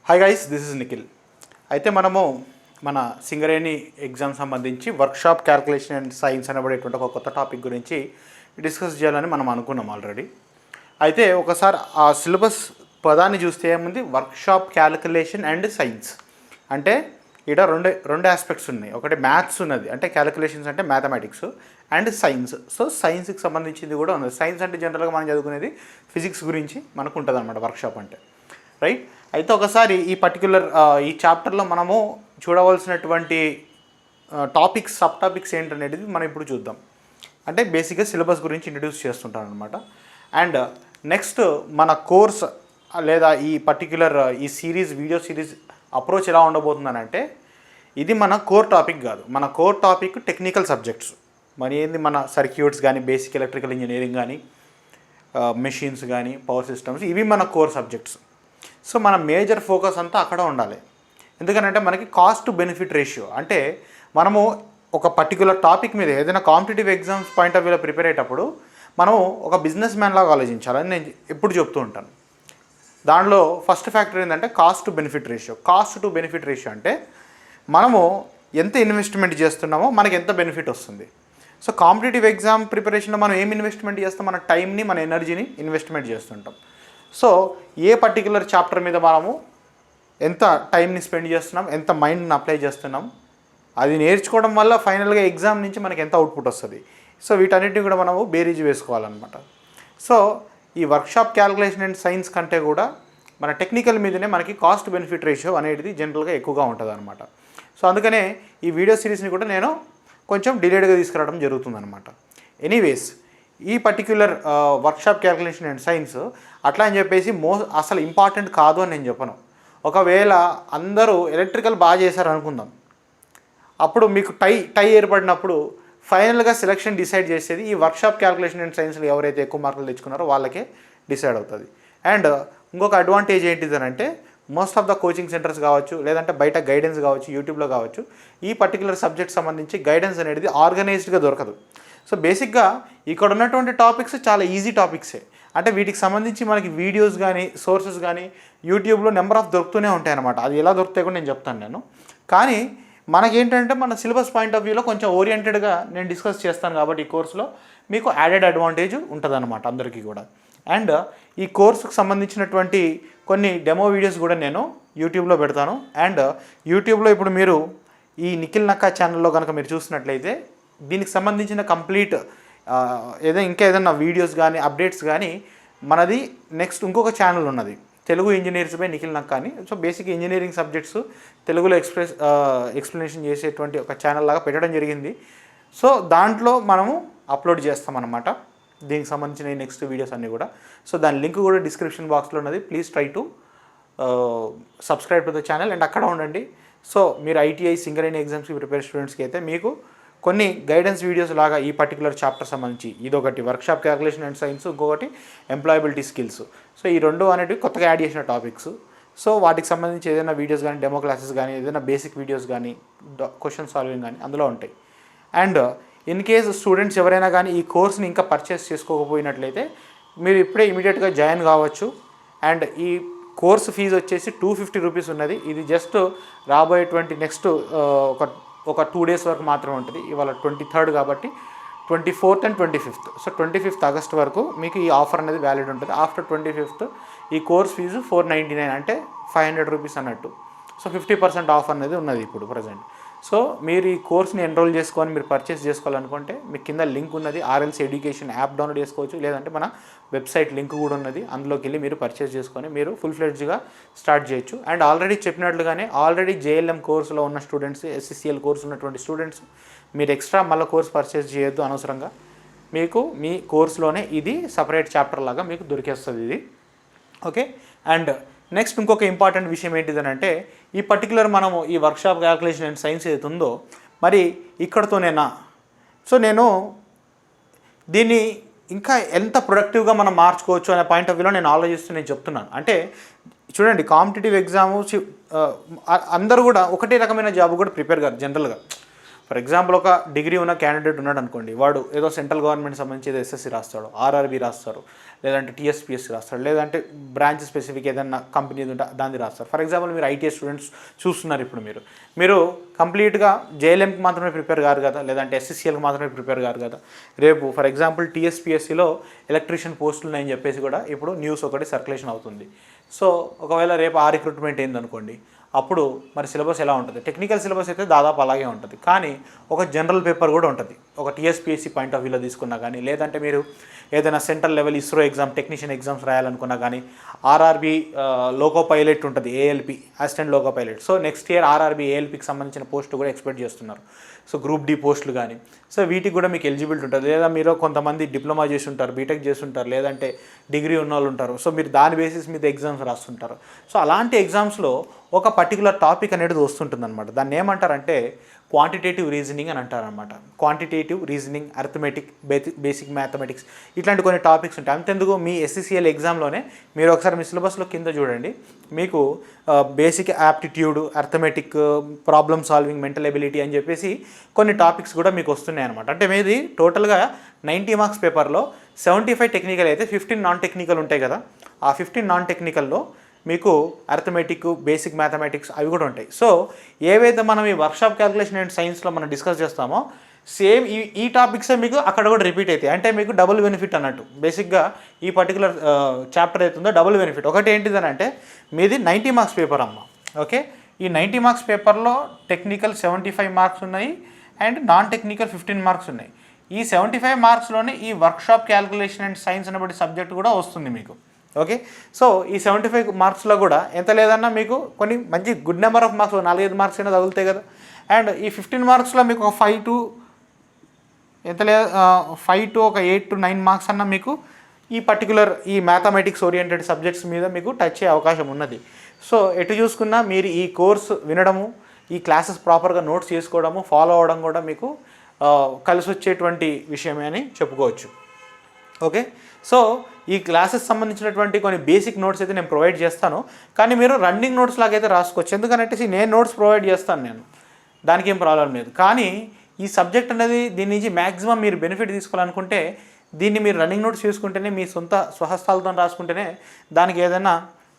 Hi guys, this is Nikhil. అయితే మనము మన సింగరేణి ఎగ్జామ్ సంబంధించి వర్క్షాప్ క్యాల్కులేషన్ అండ్ సైన్స్ అనబడేటువంటి ఒక కొత్త టాపిక్ గురించి డిస్కస్ చేయాలని మనం అనుకున్నాం ఆల్రెడీ. అయితే ఒకసారి ఆ సిలబస్ పదాన్ని చూస్తే ఏముంది, వర్క్షాప్ క్యాల్కులేషన్ అండ్ సైన్స్. అంటే ఇక్కడ రెండు ఆస్పెక్ట్స్ ఉన్నాయి. ఒకటి మ్యాథ్స్ ఉన్నది, అంటే క్యాలిక్యులేషన్స్ అంటే మ్యాథమెటిక్స్, అండ్ సైన్స్. సో సైన్స్కి సంబంధించింది కూడా ఉన్నది. సైన్స్ అంటే జనరల్గా మనం చదువుకునేది ఫిజిక్స్ గురించి మనకు ఉంటుంది అనమాట వర్క్షాప్ అంటే, రైట్. అయితే ఒకసారి ఈ పర్టిక్యులర్ ఈ చాప్టర్లో మనము చూడవలసినటువంటి టాపిక్స్, సబ్ టాపిక్స్ ఏంటనేది మనం ఇప్పుడు చూద్దాం. అంటే బేసిక్గా సిలబస్ గురించి ఇంట్రడ్యూస్ చేస్తుంటాను అనమాట. అండ్ నెక్స్ట్ మన కోర్స్ లేదా ఈ పర్టిక్యులర్ ఈ సిరీస్, వీడియో సిరీస్ అప్రోచ్ ఎలా ఉండబోతుందని అంటే, ఇది మన కోర్ టాపిక్ కాదు. మన కోర్ టాపిక్ టెక్నికల్ సబ్జెక్ట్స్. మరి ఏంది, మన సర్క్యూట్స్ కానీ, బేసిక్ ఎలక్ట్రికల్ ఇంజనీరింగ్ కానీ, మెషిన్స్ కానీ, పవర్ సిస్టమ్స్, ఇవి మన కోర్ సబ్జెక్ట్స్. సో మన మేజర్ ఫోకస్ అంతా అక్కడ ఉండాలి. ఎందుకనంటే మనకి కాస్ట్ టు బెనిఫిట్ రేషియో, అంటే మనము ఒక పర్టికులర్ టాపిక్ మీద ఏదైనా కాంపిటేటివ్ ఎగ్జామ్స్ పాయింట్ ఆఫ్ వ్యూలో ప్రిపేర్ అయ్యేటప్పుడు మనం ఒక బిజినెస్ మ్యాన్ లాగా ఆలోచించాలని నేను ఎప్పుడు చెప్తూ ఉంటాను. దానిలో ఫస్ట్ ఫ్యాక్టర్ ఏంటంటే cost to benefit ratio. Cost to benefit ratio అంటే మనము ఎంత ఇన్వెస్ట్మెంట్ చేస్తున్నామో మనకి ఎంత బెనిఫిట్ వస్తుంది. సో కాంపిటేటివ్ ఎగ్జామ్ ప్రిపరేషన్లో మనం ఏం ఇన్వెస్ట్మెంట్ చేస్తాం, మన టైంని, మన ఎనర్జీని ఇన్వెస్ట్మెంట్ చేస్తుంటాం. సో ఏ పర్టికులర్ చాప్టర్ మీద మనము ఎంత టైంని స్పెండ్ చేస్తున్నాం, ఎంత మైండ్ని అప్లై చేస్తున్నాం, అది నేర్చుకోవడం వల్ల ఫైనల్గా ఎగ్జామ్ నుంచి మనకి ఎంత అవుట్పుట్ వస్తుంది. సో వీటన్నిటిని కూడా మనము బేరీజ్ వేసుకోవాలన్నమాట. సో ఈ వర్క్షాప్ క్యాల్కులేషన్ అండ్ సైన్స్ కంటే కూడా మన టెక్నికల్ మీదనే మనకి కాస్ట్ బెనిఫిట్ రేషియో అనేది జనరల్గా ఎక్కువగా ఉంటుంది అనమాట. సో అందుకనే ఈ వీడియో సిరీస్ని కూడా నేను కొంచెం డిలేడ్గా తీసుకురావడం జరుగుతుందన్నమాట. ఎనీవేస్, ఈ particular workshop calculation and science అట్లా అని చెప్పేసి అసలు ఇంపార్టెంట్ కాదు అని నేను చెప్పను. ఒకవేళ అందరూ ఎలక్ట్రికల్ బాగా చేశారు అనుకుందాం, అప్పుడు మీకు టై ఏర్పడినప్పుడు ఫైనల్గా సెలక్షన్ డిసైడ్ చేసేది ఈ వర్క్షాప్ క్యాల్కులేషన్ అండ్ సైన్స్లో ఎవరైతే ఎక్కువ మార్కులు తెచ్చుకున్నారో వాళ్ళకే డిసైడ్ అవుతుంది. అండ్ ఇంకొక అడ్వాంటేజ్ ఏంటిదనంటే, most of the coaching centres కావచ్చు, లేదంటే బయట గైడెన్స్ కావచ్చు, యూట్యూబ్లో కావచ్చు, ఈ పర్టికులర్ సబ్జెక్ట్ సంబంధించి గైడెన్స్ అనేది ఆర్గనైజ్డ్గా దొరకదు. సో బేసిక్గా ఇక్కడ ఉన్నటువంటి టాపిక్స్ చాలా ఈజీ టాపిక్సే. అంటే వీటికి సంబంధించి మనకి వీడియోస్ కానీ, సోర్సెస్ కానీ యూట్యూబ్లో నెంబర్ ఆఫ్ దొరుకుతూనే ఉంటాయి అన్నమాట. అది ఎలా దొరుకుతాయి కూడా నేను చెప్తాను నేను. కానీ మనకేంటంటే మన సిలబస్ పాయింట్ ఆఫ్ వ్యూలో కొంచెం ఓరియంటెడ్గా నేను డిస్కస్ చేస్తాను కాబట్టి ఈ కోర్సులో మీకు యాడెడ్ అడ్వాంటేజ్ ఉంటుంది అన్నమాట అందరికీ కూడా. అండ్ ఈ కోర్సుకు సంబంధించినటువంటి కొన్ని డెమో వీడియోస్ కూడా నేను యూట్యూబ్లో పెడతాను. అండ్ యూట్యూబ్లో ఇప్పుడు మీరు ఈ నిఖిల్ నక్కా ఛానల్లో కనుక మీరు చూసినట్లయితే దీనికి సంబంధించిన కంప్లీట్ ఇంకా ఏదైనా వీడియోస్ కానీ, అప్డేట్స్ కానీ మనది నెక్స్ట్ ఇంకొక ఛానల్ ఉన్నది, తెలుగు ఇంజనీర్స్ బై నిఖిల్ నక్కా అని. సో బేసిక్ ఇంజనీరింగ్ సబ్జెక్ట్స్ తెలుగులో ఎక్స్ప్లెనేషన్ చేసేటువంటి ఒక ఛానల్ లాగా పెట్టడం జరిగింది. సో దాంట్లో మనము అప్లోడ్ చేస్తామన్నమాట దీనికి సంబంధించిన నెక్స్ట్ వీడియోస్ అన్నీ కూడా. సో దాని లింక్ కూడా డిస్క్రిప్షన్ బాక్స్లో ఉన్నది. Please try to subscribe to the channel and అక్కడ ఉండండి. సో మీరు ఐటీఐ సింగరేణి ఎగ్జామ్స్కి ప్రిపేర్ స్టూడెంట్స్కి అయితే మీకు కొన్ని గైడెన్స్ వీడియోస్ లాగా ఈ పర్టికులర్ చాప్టర్ సంబంధించి ఇదొకటి వర్క్షాప్ క్యాల్కులేషన్ అండ్ సైన్స్, ఇంకొకటి ఎంప్లాయబిలిటీ స్కిల్స్. సో ఈ రెండు అనేటివి కొత్తగా యాడ్ చేసిన టాపిక్స్. సో వాటికి సంబంధించి ఏదైనా వీడియోస్ కానీ, డెమో క్లాసెస్ కానీ, ఏదైనా బేసిక్ వీడియోస్ కానీ, క్వశ్చన్ సాల్వింగ్ కానీ అందులో ఉంటాయి. అండ్ ఇన్ కేస్ స్టూడెంట్స్ ఎవరైనా కానీ ఈ కోర్స్ని ఇంకా పర్చేస్ చేసుకోకపోయినట్లయితే మీరు ఇప్పుడే ఇమీడియట్గా జాయిన్ కావచ్చు. అండ్ ఈ కోర్స్ ఫీజు వచ్చేసి 250 రూపీస్ ఉన్నది. ఇది జస్ట్ రాబోయేటువంటి నెక్స్ట్ ఒక 2 డేస్ వరకు మాత్రమే ఉంటుంది. ఇవాళ 23rd కాబట్టి 24th and 25th. So 25th August వరకు మీకు ఈ ఆఫర్ అనేది వ్యాలిడ్ ఉంటుంది. ఆఫ్టర్ 25th ఈ కోర్స్ ఫీజు 499, అంటే 500 రూపీస్ అన్నట్టు. సో 50% ఆఫ్ అనేది ఉన్నది ఇప్పుడు ప్రజెంట్. సో మీరు ఈ కోర్స్ని ఎన్రోల్ చేసుకొని మీరు పర్చేస్ చేసుకోవాలనుకుంటే మీకు కింద లింక్ ఉన్నది, ఆర్ఎల్సీ ఎడ్యుకేషన్ యాప్ డౌన్లోడ్ చేసుకోవచ్చు, లేదంటే మన వెబ్సైట్ లింక్ కూడా ఉన్నది. అందులోకి వెళ్ళి మీరు పర్చేస్ చేసుకొని మీరు ఫుల్ ఫ్లెడ్జ్గా స్టార్ట్ చేయొచ్చు. అండ్ ఆల్రెడీ చెప్పినట్లుగానే ఆల్రెడీ జేఎల్ఎం కోర్సులో ఉన్న స్టూడెంట్స్, ఎస్సీసీఎల్ కోర్సు ఉన్నటువంటి స్టూడెంట్స్ మీరు ఎక్స్ట్రా మళ్ళీ కోర్స్ పర్చేస్ చేయొద్దు అనవసరంగా. మీకు మీ కోర్సులోనే ఇది సపరేట్ చాప్టర్ లాగా మీకు దొరికేస్తుంది ఇది, ఓకే. అండ్ నెక్స్ట్ ఇంకొక ఇంపార్టెంట్ విషయం ఏంటిదనంటే, ఈ పర్టికులర్ మనము ఈ వర్క్షాప్ క్యాల్కులేషన్ అండ్ సైన్స్ ఏదైతే ఉందో మరి ఇక్కడతోనేనా. సో నేను దీన్ని ఇంకా ఎంత ప్రొడక్టివ్గా మనం మార్చుకోవచ్చు అనే పాయింట్ ఆఫ్ వ్యూలో నేను ఆలోచిస్తూ నేను చెప్తున్నాను. అంటే చూడండి, కాంపిటేటివ్ ఎగ్జాము అందరూ కూడా ఒకటే రకమైన జాబ్ కూడా ప్రిపేర్ కాదు జనరల్గా. ఫర్ ఎగ్జాంపుల్ ఒక డిగ్రీ ఉన్న క్యాండిడేట్ ఉన్నాడు అనుకోండి, వాడు ఏదో సెంట్రల్ గవర్నమెంట్ సంబంధించి ఏదో ఎస్ఎస్సి రాస్తాడు, ఆర్ఆర్బీ రాస్తారు, లేదంటే టీఎస్పీఎస్సీ రాస్తాడు, లేదంటే బ్రాంచ్ స్పెసిఫిక్ ఏదైనా కంపెనీ ఉంటే దాన్ని రాస్తారు. ఫర్ ఎగ్జాంపుల్ మీరు ఐటీఐ స్టూడెంట్స్ చూస్తున్నారు, ఇప్పుడు మీరు కంప్లీట్గా జేఎల్ఎంకి మాత్రమే ప్రిపేర్ కాదు కదా, లేదంటే ఎస్ఎస్సీఎల్కి మాత్రమే ప్రిపేర్ కాదు కదా. రేపు ఫర్ ఎగ్జాంపుల్ టీఎస్పీఎస్సీలో ఎలక్ట్రీషియన్ పోస్టులు ఉన్నాయని చెప్పేసి కూడా ఇప్పుడు న్యూస్ ఒకటి సర్క్యులేషన్ అవుతుంది. సో ఒకవేళ రేపు ఆ రిక్రూట్మెంట్ అయిందనుకోండి, అప్పుడు మరి సిలబస్ ఎలా ఉంటుంది? టెక్నికల్ సిలబస్ అయితే దాదాపు అలాగే ఉంటుంది, కానీ ఒక జనరల్ పేపర్ కూడా ఉంటుంది. ఒక టీఎస్పీఎస్సీ పాయింట్ ఆఫ్ వ్యూలో తీసుకున్నా కానీ, లేదంటే మీరు ఏదైనా central level ISRO exam technician exams రాయాలనుకున్నా కానీ, ఆర్ఆర్బీ లోకో పైలట్ ఉంటుంది, ALP assistant loco pilot. So next year RRB ఏఎల్పికి సంబంధించిన పోస్టు కూడా ఎక్స్పెక్ట్ చేస్తున్నారు. సో గ్రూప్ డి పోస్టులు కానీ, సో వీటికి కూడా మీకు ఎలిజిబిలిటీ ఉంటుంది. లేదా మీరు కొంతమంది డిప్లొమా చేసి ఉంటారు, బీటెక్ చేసి ఉంటారు, లేదంటే డిగ్రీ ఉన్న వాళ్ళు ఉంటారు. సో మీరు దాని బేసిస్ మీద ఎగ్జామ్స్ రాస్తుంటారు. సో అలాంటి ఎగ్జామ్స్లో ఒక పర్టికులర్ టాపిక్ అనేది వస్తుంటుంది అనమాట. దాన్ని ఏమంటారంటే క్వాంటిటేటివ్ రీజనింగ్ అని అంటారనమాట. Quantitative reasoning, arithmetic, basic mathematics, ఇట్లాంటి కొన్ని టాపిక్స్ ఉంటాయి. అంతెందుకు మీ ఎస్సీసీఎల్ ఎగ్జామ్లోనే మీరు ఒకసారి మీ సిలబస్లో కింద చూడండి, మీకు basic aptitude, arithmetic, problem solving, mental ability అని చెప్పేసి కొన్ని టాపిక్స్ కూడా మీకు వస్తున్నాయి అనమాట. అంటే మీది టోటల్గా 90 మార్క్స్ పేపర్లో 75 టెక్నికల్ అయితే 15 నాన్ టెక్నికల్ ఉంటాయి కదా. ఆ 15 నాన్ టెక్నికల్లో మీకు అర్థమెటిక్, బేసిక్ మ్యాథమెటిక్స్ అవి కూడా ఉంటాయి. సో ఏవైతే మనం ఈ వర్క్షాప్ క్యాలిక్యులేషన్ అండ్ సైన్స్లో మనం డిస్కస్ చేస్తామో సేమ్ ఈ టాపిక్సే మీకు అక్కడ కూడా రిపీట్ అవుతాయి. అంటే మీకు డబుల్ బెనిఫిట్ అన్నట్టు. బేసిక్గా ఈ పర్టికులర్ చాప్టర్ అవుతుందో డబుల్ బెనిఫిట్. ఒకటి ఏంటిదని అంటే మీది 90 మార్క్స్ పేపర్ అమ్మ. ఓకే, ఈ 90 మార్క్స్ పేపర్లో టెక్నికల్ 75 మార్క్స్ ఉన్నాయి అండ్ నాన్ టెక్నికల్ 15 మార్క్స్ ఉన్నాయి. ఈ 75 మార్క్స్లోనే ఈ వర్క్షాప్ క్యాలిక్యులేషన్ అండ్ సైన్స్ అనేబడి సబ్జెక్ట్ కూడా వస్తుంది మీకు. ఓకే, సో ఈ 75 మార్క్స్లో కూడా ఎంత లేదన్నా మీకు కొన్ని మంచి good number of marks 4-5 marks అయినా తగులుతాయి కదా. అండ్ ఈ 15 మార్క్స్లో మీకు ఒక 5 to ఒక 8 to 9 మార్క్స్ అన్న మీకు ఈ పర్టికులర్ ఈ మ్యాథమెటిక్స్ ఓరియంటెడ్ సబ్జెక్ట్స్ మీద మీకు టచ్ అయ్యే అవకాశం ఉన్నది. సో ఎటు చూసుకున్నా మీరు ఈ కోర్స్ వినడము, ఈ క్లాసెస్ ప్రాపర్గా నోట్స్ చేసుకోవడము, ఫాలో అవ్వడం కూడా మీకు కలిసి వచ్చేటువంటి విషయమే అని చెప్పుకోవచ్చు. ఓకే, సో ఈ క్లాసెస్ సంబంధించినటువంటి కొన్ని బేసిక్ నోట్స్ అయితే నేను ప్రొవైడ్ చేస్తాను, కానీ మీరు రన్నింగ్ నోట్స్ లాగైతే రాసుకోవచ్చు. ఎందుకంటే నేను నోట్స్ ప్రొవైడ్ చేస్తాను, దానికి ఏం ప్రాబ్లం లేదు. కానీ ఈ సబ్జెక్ట్ అనేది దీని నుంచి మ్యాక్సిమం మీరు బెనిఫిట్ తీసుకోవాలనుకుంటే దీన్ని మీరు రన్నింగ్ నోట్స్ చేసుకుంటేనే, మీ సొంత స్వహస్తాలతో రాసుకుంటేనే దానికి ఏదైనా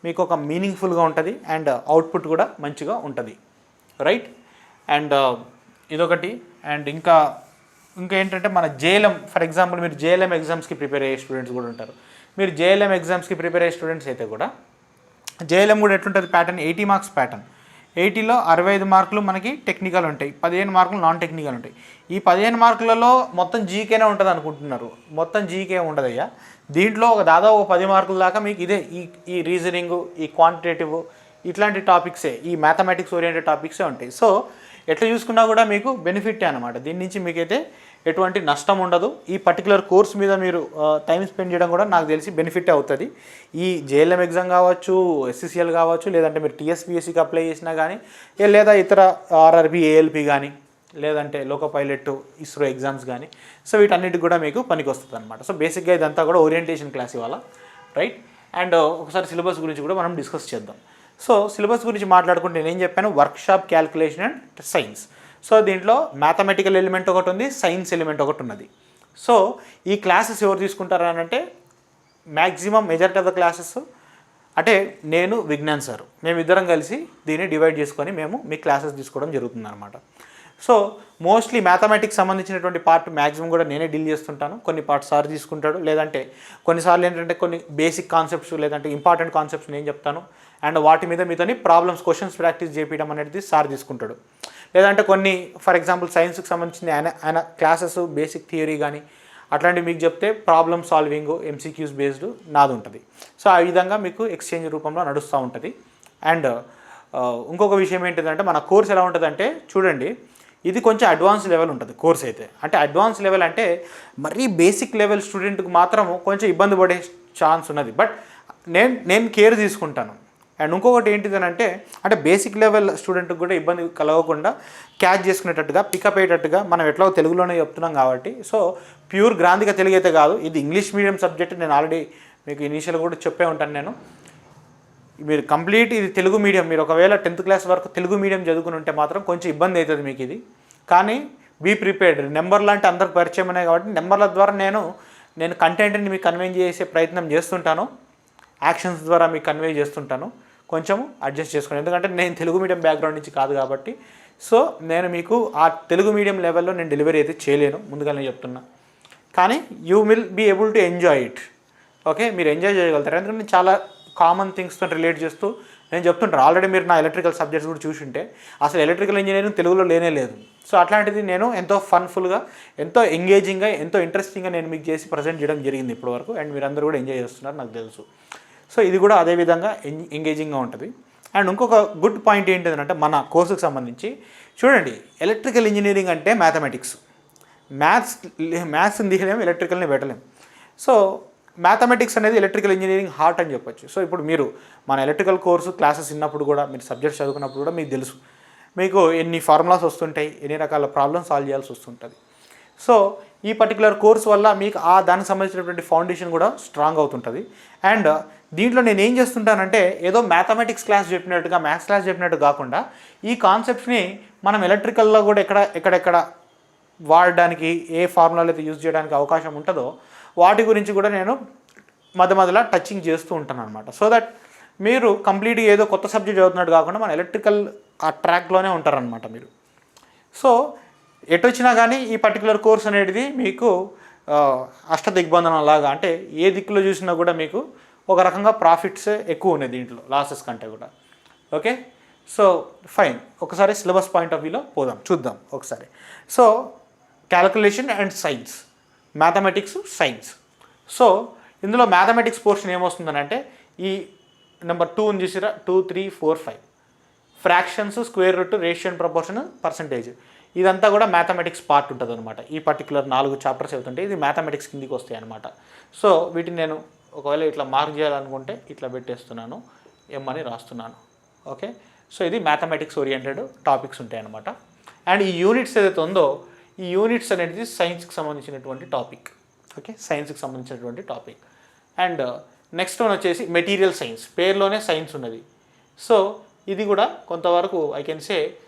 మీకు ఒక మీనింగ్ఫుల్గా ఉంటుంది అండ్ అవుట్పుట్ కూడా మంచిగా ఉంటుంది. రైట్, అండ్ ఇదొకటి. అండ్ ఇంకా ఏంటంటే మన జేఎల్ఎం, ఫర్ ఎగ్జాంపుల్ మీరు జేఎల్ఎం ఎగ్జామ్స్కి ప్రిపేర్ అయ్యే స్టూడెంట్స్ కూడా ఉంటారు. మీరు జేఎల్ఎం ఎగ్జామ్స్కి ప్రిపేర్ అయ్యే స్టూడెంట్స్ అయితే కూడా జేఎల్ఎం కూడా ఎట్లుంటుంది ప్యాటర్న్, 80 మార్క్స్ ప్యాటర్న్. 80లో 65 మార్కులు మనకి టెక్నికల్ ఉంటాయి, 15 మార్కులు నాన్ టెక్నికల్ ఉంటాయి. ఈ 15 మార్కులలో మొత్తం జీకేనే ఉంటుంది అనుకుంటున్నారు. మొత్తం జీకే ఉండదయ్యా. దీంట్లో ఒక దాదాపు 10 మార్కుల దాకా మీకు ఇదే ఈ రీజనింగ్, ఈ క్వాంటిటేటివ్, ఇట్లాంటి టాపిక్సే, ఈ మ్యాథమెటిక్స్ ఓరియంటెడ్ టాపిక్సే ఉంటాయి. సో ఎట్లా చూసుకున్నా కూడా మీకు బెనిఫిటే అనమాట. దీని నుంచి మీకైతే ఎటువంటి నష్టం ఉండదు. ఈ పర్టికులర్ కోర్స్ మీద మీరు టైం స్పెండ్ చేయడం కూడా నాకు తెలిసి బెనిఫిట్ అవుతుంది. ఈ జేఎల్ఎం ఎగ్జామ్ కావచ్చు, ఎస్సీసీఎల్ కావచ్చు, లేదంటే మీరు టీఎస్పీఎస్సీకి అప్లై చేసినా కానీ, లేదా ఇతర ఆర్ఆర్బీ, ఏఎల్పి కానీ, లేదంటే లోకో పైలట్, ఇస్రో ఎగ్జామ్స్ కానీ, సో వీటన్నిటికి కూడా మీకు పనికి వస్తుంది అనమాట. సో బేసిక్గా ఇదంతా కూడా ఓరియంటేషన్ క్లాస్ ఇవాళ. రైట్, అండ్ ఒకసారి సిలబస్ గురించి కూడా మనం డిస్కస్ చేద్దాం. సో సిలబస్ గురించి మాట్లాడుకుంటే నేనేం చెప్పాను, workshop calculation and science. So దీంట్లో మ్యాథమెటికల్ ఎలిమెంట్ ఒకటి ఉంది, సైన్స్ ఎలిమెంట్ ఒకటి ఉన్నది. సో ఈ క్లాసెస్ ఎవరు తీసుకుంటారు అని అంటే maximum majority of the classes అంటే నేను, విజ్ఞాన్ సార్, మేమిద్దరం కలిసి దీన్ని డివైడ్ చేసుకొని మేము మీ క్లాసెస్ తీసుకోవడం జరుగుతుంది అనమాట. సో మోస్ట్లీ మ్యాథమెటిక్స్ సంబంధించినటువంటి పార్ట్ మ్యాక్సిమం కూడా నేనే డీల్ చేస్తుంటాను. కొన్ని పార్ట్ సార్ తీసుకుంటాడు, లేదంటే కొన్నిసార్లు ఏంటంటే కొన్ని బేసిక్ కాన్సెప్ట్స్ లేదంటే ఇంపార్టెంట్ కాన్సెప్ట్స్ నేను చెప్తాను అండ్ వాటి మీద మీతోని ప్రాబ్లమ్స్, క్వశ్చన్స్ ప్రాక్టీస్ చేయడం అనేది సార్ తీసుకుంటాడు. లేదంటే కొన్ని ఫర్ ఎగ్జాంపుల్ సైన్స్కి సంబంధించిన ఆయన క్లాసెస్ బేసిక్ థియరీ కానీ అట్లాంటివి మీకు చెప్తే ప్రాబ్లమ్ సాల్వింగ్, ఎంసీక్యూస్ బేస్డ్ నాది ఉంటుంది. సో ఆ విధంగా మీకు ఎక్స్చేంజ్ రూపంలో నడుస్తూ ఉంటుంది. అండ్ ఇంకొక విషయం ఏంటిదంటే మన కోర్స్ ఎలా ఉంటుందంటే చూడండి, ఇది కొంచెం అడ్వాన్స్ లెవెల్ ఉంటుంది కోర్స్ అయితే. అంటే అడ్వాన్స్ లెవెల్ అంటే మరీ బేసిక్ లెవెల్ స్టూడెంట్కి మాత్రం కొంచెం ఇబ్బంది పడే ఛాన్స్ ఉన్నది, బట్ నేను కేర్ తీసుకుంటాను. అండ్ ఇంకొకటి ఏంటిదని అంటే బేసిక్ లెవెల్ స్టూడెంట్కి కూడా ఇబ్బంది కలగకుండా క్యాచ్ చేసుకునేటట్టుగా, పికప్ అయ్యేటట్టుగా మనం ఎట్లా తెలుగులోనే చెప్తున్నాం కాబట్టి, సో ప్యూర్ గ్రాంధిక తెలుగు అయితే కాదు, ఇది ఇంగ్లీష్ మీడియం సబ్జెక్ట్. నేను ఆల్రెడీ మీకు ఇనీషియల్ కూడా చెప్పే ఉంటాను. నేను మీరు కంప్లీట్ ఇది తెలుగు మీడియం, మీరు ఒకవేళ 10th క్లాస్ వరకు తెలుగు మీడియం చదువుకుని ఉంటే మాత్రం కొంచెం ఇబ్బంది అవుతుంది మీకు ఇది. కానీ బీ ప్రిపేర్డ్. నెంబర్లు అంటే అందరికి పరిచయం ఉన్నాయి కాబట్టి నెంబర్ల ద్వారా నేను కంటెంట్ని మీకు కన్వే చేసే ప్రయత్నం చేస్తుంటాను, యాక్షన్స్ ద్వారా మీకు కన్వే చేస్తుంటాను. కొంచెం అడ్జస్ట్ చేసుకోండి, ఎందుకంటే నేను తెలుగు మీడియం బ్యాక్గ్రౌండ్ నుంచి కాదు కాబట్టి. సో నేను మీకు ఆ తెలుగు మీడియం లెవెల్లో నేను డెలివరీ అయితే చేయలేను, ముందుగా నేను చెప్తున్నా. కానీ you will be able to enjoy it. Okay, మీరు ఎంజాయ్ చేయగలుగుతారు, ఎందుకంటే నేను చాలా కామన్ థింగ్స్తో రిలేట్ చేస్తూ నేను చెప్తుంటాను. ఆల్రెడీ మీరు నా ఎలక్ట్రికల్ సబ్జెక్ట్స్ కూడా చూసుంటే అసలు ఎలక్ట్రికల్ ఇంజనీరింగ్ తెలుగులో లేనే లేదు. సో అట్లాంటిది నేను ఎంతో ఫన్ఫుల్గా, ఎంతో ఎంగేజింగ్గా, ఎంతో ఇంట్రెస్టింగ్గా నేను మీకు చేసి ప్రజెంట్ చేయడం జరిగింది ఇప్పటివరకు. అండ్ మీరందరూ కూడా ఎంజాయ్ చేస్తున్నారు నాకు తెలుసు. సో ఇది కూడా అదే విధంగా ఎంగేజింగ్గా ఉంటుంది. అండ్ ఇంకొక గుడ్ పాయింట్ ఏంటంటే మన కోర్సుకు సంబంధించి చూడండి, ఎలక్ట్రికల్ ఇంజనీరింగ్ అంటే మ్యాథమెటిక్స్. మ్యాథ్స్ని తీయలేము, ఎలక్ట్రికల్ని పెట్టలేము. సో మ్యాథమెటిక్స్ అనేది ఎలక్ట్రికల్ ఇంజనీరింగ్ హార్ట్ అని చెప్పొచ్చు. సో ఇప్పుడు మీరు మన ఎలక్ట్రికల్ కోర్సు క్లాసెస్ విన్నప్పుడు కూడా, మీరు సబ్జెక్ట్స్ చదువుకున్నప్పుడు కూడా మీకు తెలుసు, మీకు ఎన్ని ఫార్ములాస్ వస్తుంటాయి, ఎన్ని రకాల ప్రాబ్లమ్స్ సాల్వ్ చేయాల్సి వస్తుంటుంది. సో ఈ పర్టికులర్ కోర్స్ వల్ల మీకు దానికి సంబంధించినటువంటి ఫౌండేషన్ కూడా స్ట్రాంగ్ అవుతుంటుంది. అండ్ దీంట్లో నేను ఏం చేస్తుంటానంటే, ఏదో మ్యాథమెటిక్స్ క్లాస్ చెప్పినట్టుగా, మ్యాథ్స్ క్లాస్ చెప్పినట్టు కాకుండా ఈ కాన్సెప్ట్స్ని మనం ఎలక్ట్రికల్లో కూడా ఎక్కడెక్కడ వాడడానికి, ఏ ఫార్ములాలు అయితే యూజ్ చేయడానికి అవకాశం ఉంటుందో వాటి గురించి కూడా నేను మధ్యలో టచింగ్ చేస్తూ ఉంటాను అనమాట. సో దట్ మీరు కంప్లీట్గా ఏదో కొత్త సబ్జెక్ట్ చదువుతున్నట్టు కాకుండా మన ఎలక్ట్రికల్ ఆ ట్రాక్లోనే ఉంటారనమాట మీరు. సో ఎటు వచ్చినా కానీ ఈ పర్టికులర్ కోర్స్ అనేది మీకు అష్టదిగ్బంధనం లాగా, అంటే ఏ దిక్కులో చూసినా కూడా మీకు ఒక రకంగా ప్రాఫిట్స్ ఎక్కువ ఉన్నాయి దీంట్లో, లాసెస్ కంటే కూడా. Okay, so fine. ఒకసారి సిలబస్ పాయింట్ ఆఫ్ వ్యూలో చూద్దాం ఒకసారి. So calculation and science, mathematics, science. So ఇందులో మ్యాథమెటిక్స్ పోర్షన్ ఏమొస్తుందనంటే ఈ నెంబర్ 2 చూసిరా, 2, 3, 4, 5 fractions, square root, ratio and proportion, percentage, ఇదంతా కూడా మ్యాథమెటిక్స్ పార్ట్ ఉంటుంది అనమాట. ఈ పర్టికులర్ 4 చాప్టర్స్ అవుతుంటే ఇది మ్యాథమెటిక్స్ కిందికి వస్తాయి అనమాట. సో వీటిని నేను ఒకవేళ ఇట్లా మార్క్ చేయాలనుకుంటే ఇట్లా పెట్టేస్తున్నాను, ఎం అని రాస్తున్నాను. ఓకే, సో ఇది మ్యాథమెటిక్స్ ఓరియంటెడ్ టాపిక్స్ ఉంటాయి అనమాట. అండ్ ఈ యూనిట్స్ ఏదైతే ఉందో ఈ యూనిట్స్ అనేది సైన్స్కి సంబంధించినటువంటి టాపిక్. ఓకే, సైన్స్కి సంబంధించినటువంటి టాపిక్. అండ్ నెక్స్ట్ వన్ వచ్చేసి మెటీరియల్ సైన్స్, పేరులోనే సైన్స్ ఉన్నది. సో ఇది కూడా కొంతవరకు ఐ కెన్ సే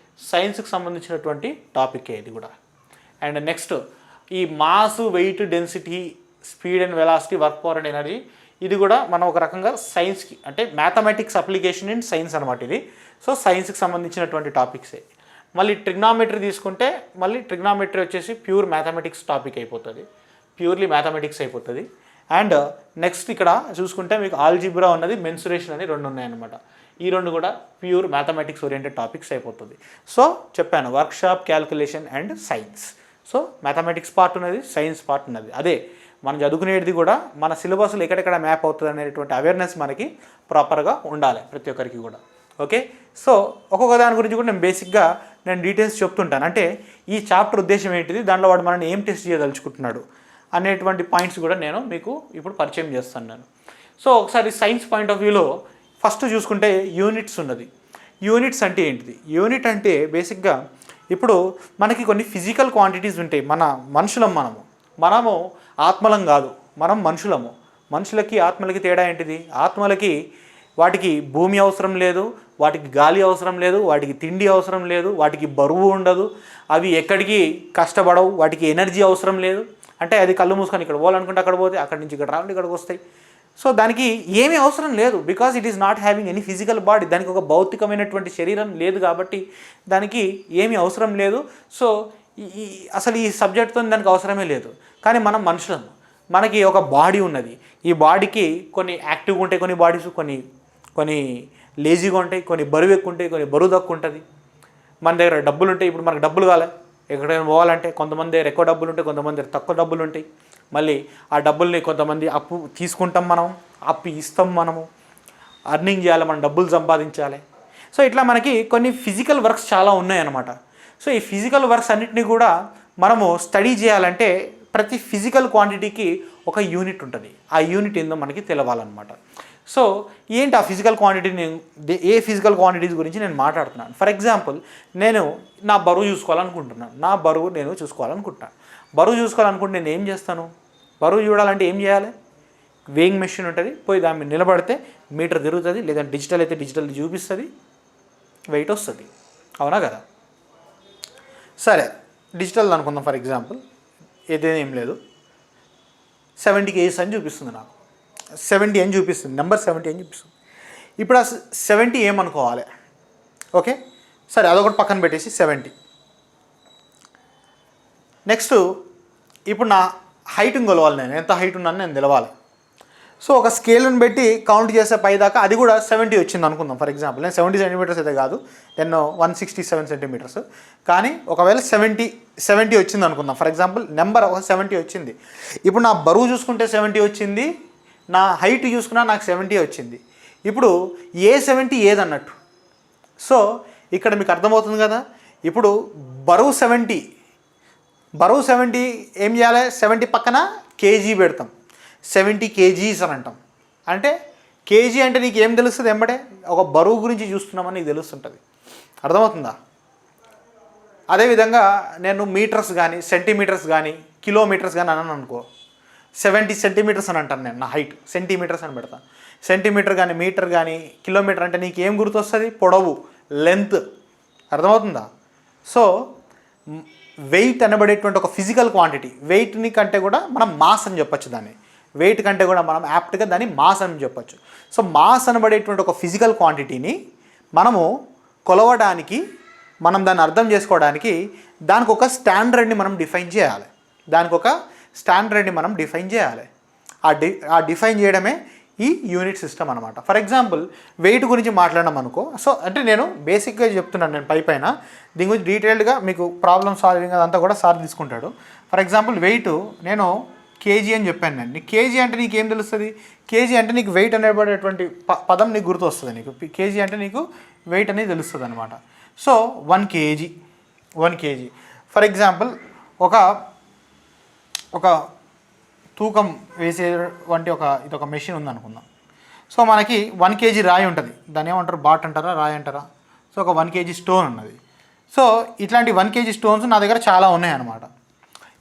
సైన్స్కి సంబంధించినటువంటి టాపికే ఇది కూడా. అండ్ నెక్స్ట్ ఈ mass, weight, density, speed and velocity, work power and energy, ఇది కూడా మనం ఒక రకంగా సైన్స్కి, అంటే మ్యాథమెటిక్స్ అప్లికేషన్ ఇన్ సైన్స్ అనమాట ఇది. సో సైన్స్కి సంబంధించినటువంటి టాపిక్సే. మళ్ళీ ట్రిగ్నామెట్రీ తీసుకుంటే మళ్ళీ ట్రిగ్నామెట్రీ వచ్చేసి ప్యూర్ మ్యాథమెటిక్స్ టాపిక్ అయిపోతుంది, ప్యూర్లీ మ్యాథమెటిక్స్ అయిపోతుంది. అండ్ నెక్స్ట్ ఇక్కడ చూసుకుంటే మీకు ఆల్జిబ్రా ఉన్నది, మెన్సురేషన్ అని 2 ఉన్నాయన్నమాట. ఈ 2 కూడా ప్యూర్ మ్యాథమెటిక్స్ ఓరియంటెడ్ టాపిక్స్ అయిపోతుంది. సో చెప్పాను, workshop, calculation and science. So mathematics part ఉన్నది, సైన్స్ పార్ట్ ఉన్నది. అదే మనం చదువుకునేది కూడా మన సిలబస్లో ఎక్కడెక్కడ మ్యాప్ అవుతుంది అనేటువంటి అవేర్నెస్ మనకి ప్రాపర్గా ఉండాలి ప్రతి ఒక్కరికి కూడా. ఓకే, సో ఒక్కొక్క దాని గురించి కూడా నేను బేసిక్గా డీటెయిల్స్ చెప్తుంటాను. అంటే ఈ చాప్టర్ ఉద్దేశం ఏంటిది, దాంట్లో వాడు మనల్ని ఏం టెస్ట్ చేయదలుచుకుంటున్నాడు అనేటువంటి పాయింట్స్ కూడా నేను మీకు ఇప్పుడు పరిచయం చేస్తున్నాను. సో ఒకసారి సైన్స్ పాయింట్ ఆఫ్ వ్యూలో ఫస్ట్ చూసుకుంటే యూనిట్స్ ఉన్నది. యూనిట్స్ అంటే ఏంటిది? యూనిట్ అంటే బేసిక్గా ఇప్పుడు మనకి కొన్ని ఫిజికల్ క్వాంటిటీస్ ఉంటాయి. మనము ఆత్మలం కాదు, మనం మనుషులము. మనుషులకి ఆత్మలకి తేడా ఏంటిది? ఆత్మలకి వాటికి భూమి అవసరం లేదు, వాటికి గాలి అవసరం లేదు, వాటికి తిండి అవసరం లేదు, వాటికి బరువు ఉండదు, అవి ఎక్కడికి కష్టపడవు, వాటికి ఎనర్జీ అవసరం లేదు. అంటే అది కళ్ళు మూసుకొని ఇక్కడ పోవాలనుకుంటే అక్కడ పోతే, అక్కడి నుంచి ఇక్కడ రావాలంటే ఇక్కడికి వస్తాయి. సో దానికి ఏమీ అవసరం లేదు, because it is not having any physical body. దానికి ఒక భౌతికమైనటువంటి శరీరం లేదు కాబట్టి దానికి ఏమీ అవసరం లేదు. సో అసలు ఈ సబ్జెక్ట్తో దానికి అవసరమే లేదు. కానీ మనం మనుషులం, మనకి ఒక బాడీ ఉన్నది. ఈ బాడీకి కొన్ని యాక్టివ్గా ఉంటాయి, కొన్ని బాడీస్ కొన్ని లేజీగా ఉంటాయి, కొన్ని బరువు ఎక్కువ ఉంటాయి, కొన్ని బరువు తక్కువ ఉంటుంది. మన దగ్గర డబ్బులు ఉంటాయి, ఇప్పుడు మనకు డబ్బులు కావాలి ఎక్కడైనా పోవాలంటే, కొంతమంది దగ్గర ఎక్కువ డబ్బులు ఉంటాయి, కొంతమంది దగ్గర తక్కువ డబ్బులు ఉంటాయి. మళ్ళీ ఆ డబ్బుల్ని కొంతమంది అప్పు తీసుకుంటాం, మనం అప్పు ఇస్తాం, మనము అర్నింగ్ చేయాలి, మనం డబ్బులు సంపాదించాలి. సో ఇట్లా మనకి కొన్ని ఫిజికల్ వర్క్స్ చాలా ఉన్నాయన్నమాట. సో ఈ ఫిజికల్ వర్క్స్ అన్నిటినీ కూడా మనము స్టడీ చేయాలంటే ప్రతి ఫిజికల్ క్వాంటిటీకి ఒక యూనిట్ ఉంటుంది. ఆ యూనిట్ ఏందో మనకి తెలవాలన్నమాట. సో ఏంటి ఆ ఫిజికల్ క్వాంటిటీని, ఏ ఫిజికల్ క్వాంటిటీస్ గురించి నేను మాట్లాడుతున్నాను. ఫర్ ఎగ్జాంపుల్, నేను నా బరువు చూసుకోవాలనుకుంటున్నాను. బరువు చూసుకోవాలనుకుంటే నేను ఏం చేస్తాను? బరువు చూడాలంటే ఏం చేయాలి? వేయింగ్ మెషిన్ ఉంటుంది, పోయి దాని మీద నిలబడితే మీటర్ తిరుగుతుంది, లేదా డిజిటల్ అయితే డిజిటల్ చూపిస్తుంది, వెయిట్ వస్తుంది. అవునా కదా? సరే, డిజిటల్ అనుకుందాం ఫర్ ఎగ్జాంపుల్, ఏదైనా ఏం లేదు, 70 kgs అని చూపిస్తుంది నాకు, 70 అని చూపిస్తుంది, నెంబర్ 70 అని చూపిస్తుంది. ఇప్పుడు ఆ 70 ఏమనుకోవాలి? ఓకే, సరే అదొకటి పక్కన పెట్టేసి 70. నెక్స్ట్ ఇప్పుడు నా హైట్ని కొలవాలి, నేను ఎంత హైట్ ఉన్నాను నేను తెలవాలి. సో ఒక స్కేల్ని పెట్టి కౌంట్ చేసే పైదాకా అది కూడా 70 వచ్చింది అనుకుందాం ఫర్ ఎగ్జాంపుల్. నేను 70 సెంటీమీటర్స్ అయితే కాదు, నేను 167 సెంటీమీటర్స్, కానీ ఒకవేళ 70 వచ్చింది అనుకుందాం ఫర్ ఎగ్జాంపుల్. నెంబర్ ఒక 70 వచ్చింది. ఇప్పుడు నా బరువు చూసుకుంటే 70 వచ్చింది, నా హైట్ చూసుకున్నా నాకు 70 వచ్చింది. ఇప్పుడు ఏ 70 ఏదన్నట్టు. సో ఇక్కడ మీకు అర్థమవుతుంది కదా. ఇప్పుడు బరువు 70 ఏం చేయాలి? 70 పక్కన కేజీ పెడతాం, 70 kgs అని అంటాం. అంటే కేజీ అంటే నీకు ఏం తెలుస్తుంది? ఎంబడే ఒక బరువు గురించి చూస్తున్నామని నీకు తెలుస్తుంటుంది. అర్థమవుతుందా? అదేవిధంగా నేను మీటర్స్ కానీ సెంటీమీటర్స్ కానీ కిలోమీటర్స్ కానీ అన్నాను అనుకో, 70 సెంటీమీటర్స్ అని అంటాను నేను, నా హైట్ సెంటీమీటర్స్ అని పెడతాను. సెంటీమీటర్ కానీ మీటర్ కానీ కిలోమీటర్ అంటే నీకు ఏం గుర్తొస్తుంది? పొడవు, లెంత్. అర్థమవుతుందా? సో వెయిట్ అనబడేటువంటి ఒక ఫిజికల్ క్వాంటిటీ, వెయిట్ని కంటే కూడా మనం మాస్ అని చెప్పొచ్చు దాన్ని, వెయిట్ కంటే కూడా మనం యాప్ట్గా దాన్ని మాస్ అని చెప్పొచ్చు. సో మాస్ అనబడేటువంటి ఒక ఫిజికల్ క్వాంటిటీని మనము కొలవడానికి, మనం దాన్ని అర్థం చేసుకోవడానికి దానికి ఒక స్టాండర్డ్ని మనం డిఫైన్ చేయాలి. ఆ డిఫైన్ చేయడమే ఈ యూనిట్ సిస్టమ్ అనమాట. ఫర్ ఎగ్జాంపుల్ వెయిట్ గురించి మాట్లాడడం అనుకో. సో అంటే నేను బేసిక్గా చెప్తున్నాను, నేను పైన దీని గురించి డీటెయిల్డ్గా మీకు ప్రాబ్లమ్ సాల్వింగ్ అదంతా కూడా సార్ తీసుకుంటాడు. ఫర్ ఎగ్జాంపుల్ వెయిట్ నేను కేజీ అని చెప్పాను. నేను కేజీ అంటే నీకు ఏం తెలుస్తుంది? కేజీ అంటే నీకు వెయిట్ అనేటువంటి పదం నీకు గుర్తు వస్తుంది. నీకు కేజీ అంటే నీకు వెయిట్ అనేది తెలుస్తుంది అనమాట. సో 1 kg ఫర్ ఎగ్జాంపుల్ ఒక తూకం వేసే వంటి ఇదొక మెషిన్ ఉందనుకుందాం. సో మనకి 1 kg రాయి ఉంటుంది, దాన్ని ఏమంటారు? బాట్ అంటారా, రాయి అంటారా? సో ఒక 1 kg స్టోన్ ఉన్నది. సో ఇట్లాంటి 1 kg స్టోన్స్ నా దగ్గర చాలా ఉన్నాయన్నమాట.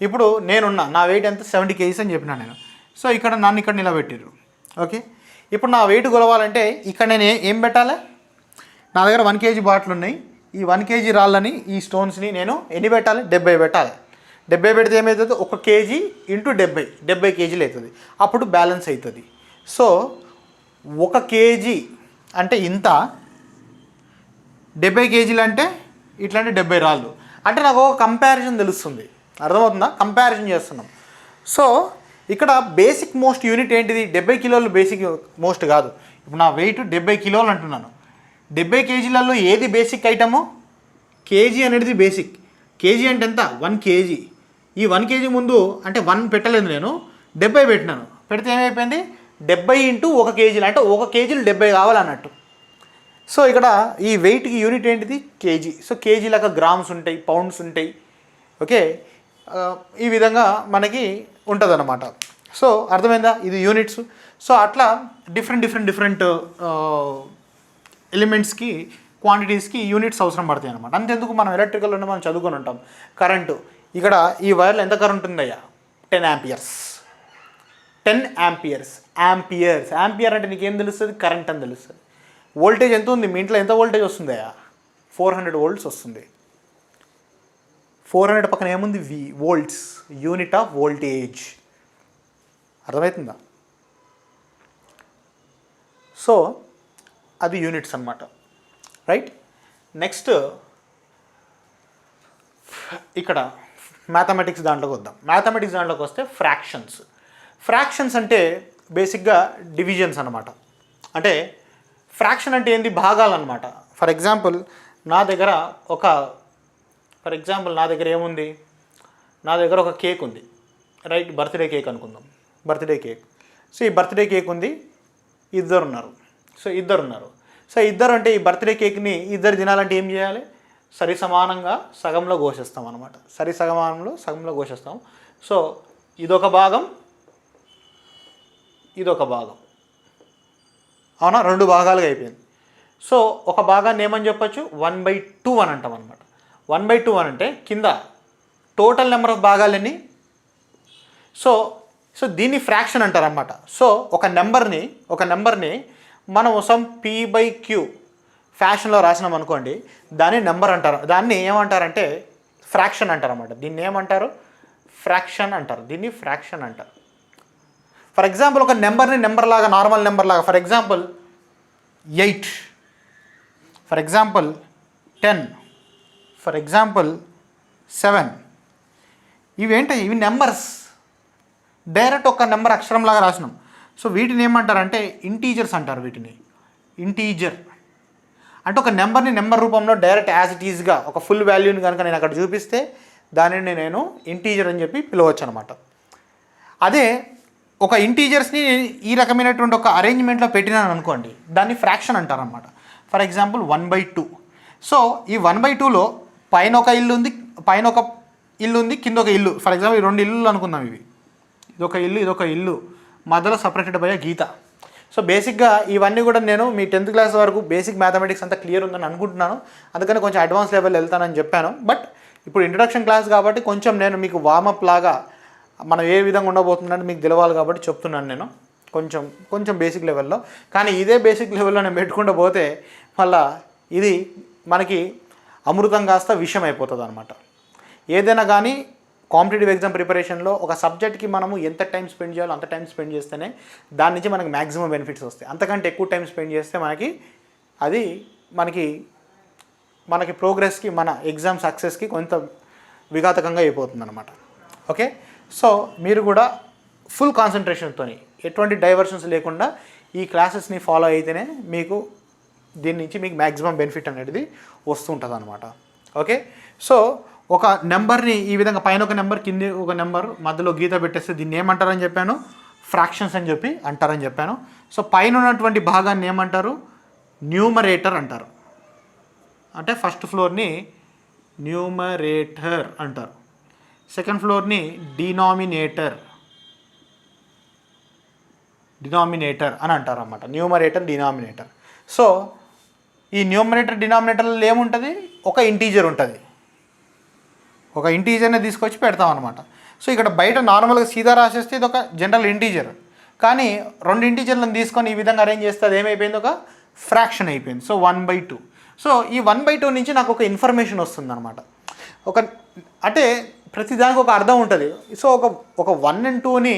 ఇప్పుడు నా వెయిట్ ఎంత? 70 kgs అని చెప్పినా నేను. సో నన్ను ఇక్కడ నిలబెట్టారు. ఓకే, ఇప్పుడు నా వెయిట్ కొలవాలంటే ఇక్కడ నేను ఏం పెట్టాలి? నా దగ్గర 1 kg బాటిల్ ఉన్నాయి. ఈ 1 kg రాళ్ళని, ఈ స్టోన్స్ని నేను ఎన్ని పెట్టాలి? 70 పెట్టాలి. 70 పెడితే ఏమవుతుంది? 1 kg ఇంటూ 70 kgలు అవుతుంది. అప్పుడు బ్యాలెన్స్ అవుతుంది. సో 1 kg అంటే ఇంత, 70 kgలు అంటే ఇట్లాంటి 70 రాళ్ళు అంటే నాకు ఒక కంపారిజన్ తెలుస్తుంది. అర్థమవుతుందా? కంపారిజన్ చేస్తున్నాం. సో ఇక్కడ బేసిక్ మోస్ట్ యూనిట్ ఏంటిది? 70 కిలోలు బేసిక్ మోస్ట్ కాదు. ఇప్పుడు నా వెయిట్ 70 కిలోలు అంటున్నాను. 70 kgలలో ఏది బేసిక్ ఐటము? కేజీ అనేది బేసిక్. కేజీ అంటే ఎంత? 1 kg. ఈ 1 kg ముందు అంటే 1 పెట్టలేదు, నేను 70 పెట్టినాను. పెడితే ఏమైపోయింది? 70 ఇంటూ 1 kg అంటే 1 kgలు 70 కావాలన్నట్టు. సో ఇక్కడ ఈ వెయిట్కి యూనిట్ ఏంటిది? కేజీ. సో కేజీ లాగా గ్రామ్స్ ఉంటాయి, పౌండ్స్ ఉంటాయి. ఓకే, ఈ విధంగా మనకి ఉంటుంది అన్నమాట. సో అర్థమైందా? ఇది యూనిట్స్. సో అట్లా డిఫరెంట్ ఎలిమెంట్స్కి, క్వాంటిటీస్కి యూనిట్స్ అవసరం పడతాయి అనమాట. అంతెందుకు, మనం ఎలక్ట్రికల్లో మనం చదువుకొని ఉంటాం కరెంటు. ఇక్కడ ఈ వైర్లో ఎంత కరెంట్ ఉందయ్యా? 10 amperes. 10 amperes. యాంపియర్ అంటే నీకేం తెలుస్తుంది? కరెంట్ అని తెలుస్తుంది. వోల్టేజ్ ఎంత ఉంది? మీ ఇంట్లో ఎంత వోల్టేజ్ వస్తుందయ్యా? 400 volts వస్తుంది. 400 పక్కన ఏముంది? Volts, unit of voltage. అర్థమవుతుందా? సో అది యూనిట్స్ అన్నమాట, రైట్. నెక్స్ట్ ఇక్కడ మ్యాథమెటిక్స్ దాంట్లోకి వద్దాం. మ్యాథమెటిక్స్ దాంట్లోకి వస్తే ఫ్రాక్షన్స్ అంటే బేసిక్గా డివిజన్స్ అనమాట. అంటే ఫ్రాక్షన్ అంటే ఏంది? భాగాలు అనమాట. ఫర్ ఎగ్జాంపుల్ నా దగ్గర ఏముంది? నా దగ్గర ఒక కేక్ ఉంది, రైట్. బర్త్డే కేక్ అనుకుందాం, బర్త్డే కేక్. సో ఈ బర్త్డే కేక్ ఉంది, ఇద్దరు ఉన్నారు. సో ఇద్దరు అంటే ఈ బర్త్డే కేక్ని ఇద్దరు తినాలంటే ఏం చేయాలి? సమానంగా సగంలో కోసేస్తాం అనమాట. సగంలో కోసేస్తాం. సో ఇదొక భాగం, అవునా? 2 భాగాలుగా అయిపోయింది. సో ఒక భాగాన్ని ఏమని చెప్పచ్చు? 1/2 అని అంటాం అనమాట. 1/2 అని అంటే కింద టోటల్ నెంబర్ ఆఫ్ భాగాలన్నీ. సో దీన్ని ఫ్రాక్షన్ అంటారనమాట. సో ఒక నెంబర్ని మనం P/Q ఫ్యాషన్లో రాసినాం అనుకోండి, దాన్ని నెంబర్ అంటారు. దాన్ని ఏమంటారంటే ఫ్రాక్షన్ అంటారు అన్నమాట. దీన్ని ఏమంటారు? ఫ్రాక్షన్ అంటారు. దీన్ని ఫ్రాక్షన్ అంటారు. ఫర్ ఎగ్జాంపుల్ ఒక నెంబర్ని నెంబర్ లాగా, నార్మల్ నెంబర్ లాగా, for example 8, for example 10, for example 7, ఇవి నెంబర్స్. డైరెక్ట్ ఒక నెంబర్ అక్షరం లాగా రాసినాం. సో వీటిని ఏమంటారంటే ఇంటీజర్స్ అంటారు. వీటిని ఇంటీజర్ అంటే ఒక నెంబర్ని నెంబర్ రూపంలో డైరెక్ట్ యాజ్ ఇట్ ఈజ్గా ఒక ఫుల్ వాల్యూని కనుక నేను అక్కడ చూపిస్తే దానిని నేను ఇంటీజర్ అని చెప్పి పిలవచ్చు అనమాట. అదే ఒక ఇంటీజర్స్ని ఈ రకమైనటువంటి ఒక అరేంజ్మెంట్లో పెట్టినాను అనుకోండి, దాన్ని ఫ్రాక్షన్ అంటారు అనమాట. For example 1/2. సో ఈ 1/2లో పైన ఒక ఇల్లు ఉంది, కింద ఒక ఇల్లు. ఫర్ ఎగ్జాంపుల్ 2 ఇల్లులు అనుకుందాం. ఇదొక ఇల్లు మధ్యలో సపరేటెడ్ బై గీత. సో బేసిక్గా ఇవన్నీ కూడా నేను మీ 10th క్లాస్ వరకు బేసిక్ మ్యాథమెటిక్స్ అంతా క్లియర్ ఉందని అనుకుంటున్నాను. అందుకని కొంచెం అడ్వాన్స్ లెవెల్ వెళ్తానని చెప్పాను. బట్ ఇప్పుడు ఇంట్రడక్షన్ క్లాస్ కాబట్టి కొంచెం నేను మీకు వార్మప్ లాగా మనం ఏ విధంగా ఉండబోతుందని మీకు తెలవాలి కాబట్టి చెప్తున్నాను నేను కొంచెం బేసిక్ లెవెల్లో. కానీ ఇదే బేసిక్ లెవెల్లో నేను పెట్టుకుంటూ పోతే మళ్ళీ ఇది మనకి అమృతం కాస్త విషయం అయిపోతుంది అనమాట. ఏదైనా కానీ కాంపిటేటివ్ ఎగ్జామ్ ప్రిపరేషన్లో ఒక సబ్జెక్ట్కి మనము ఎంత టైం స్పెండ్ చేయాలో అంత టైం స్పెండ్ చేస్తేనే దాని నుంచి మనకి మ్యాక్సిమం బెనిఫిట్స్ వస్తాయి. అంతకంటే ఎక్కువ టైం స్పెండ్ చేస్తే అది మనకి ప్రోగ్రెస్కి, మన ఎగ్జామ్ సక్సెస్కి కొంత విఘాతకంగా అయిపోతుంది అనమాట. ఓకే, సో మీరు కూడా ఫుల్ కాన్సన్ట్రేషన్తో ఎటువంటి డైవర్షన్స్ లేకుండా ఈ క్లాసెస్ని ఫాలో అయితేనే మీకు దీని నుంచి మీకు మ్యాక్సిమం బెనిఫిట్ అనేది వస్తుంటుంది అనమాట. ఓకే, సో ఒక నెంబర్ని ఈ విధంగా పైన ఒక నెంబర్, కింద ఒక నెంబర్, మధ్యలో గీత పెట్టేస్తే దీన్ని ఏమంటారని చెప్పాను? ఫ్రాక్షన్స్ అని చెప్పి అంటారని చెప్పాను. సో పైన ఉన్నటువంటి భాగాన్ని ఏమంటారు? న్యూమరేటర్ అంటారు. అంటే ఫస్ట్ ఫ్లోర్ని న్యూమరేటర్ అంటారు, సెకండ్ ఫ్లోర్ని డినామినేటర్ అని అంటారు అన్నమాట. Numerator, denominator. సో ఈ న్యూమరేటర్, డినామినేటర్లో ఏముంటుంది? ఒక ఇంటీజర్ ఉంటుంది. ఒక ఇంటీజర్ని తీసుకొచ్చి పెడతాం అనమాట. సో ఇక్కడ బయట నార్మల్గా సీదా రాసేస్తే ఇది ఒక జనరల్ ఇంటీజర్. కానీ 2 ఇంటీజర్లను తీసుకొని ఈ విధంగా అరేంజ్ చేస్తే అది ఏమైపోయింది? ఒక ఫ్రాక్షన్ అయిపోయింది. సో 1/2. సో ఈ 1/2 నుంచి నాకు ఒక ఇన్ఫర్మేషన్ వస్తుంది అనమాట. అంటే ప్రతిదానికి ఒక అర్థం ఉంటుంది. సో ఒక 1 and 2ని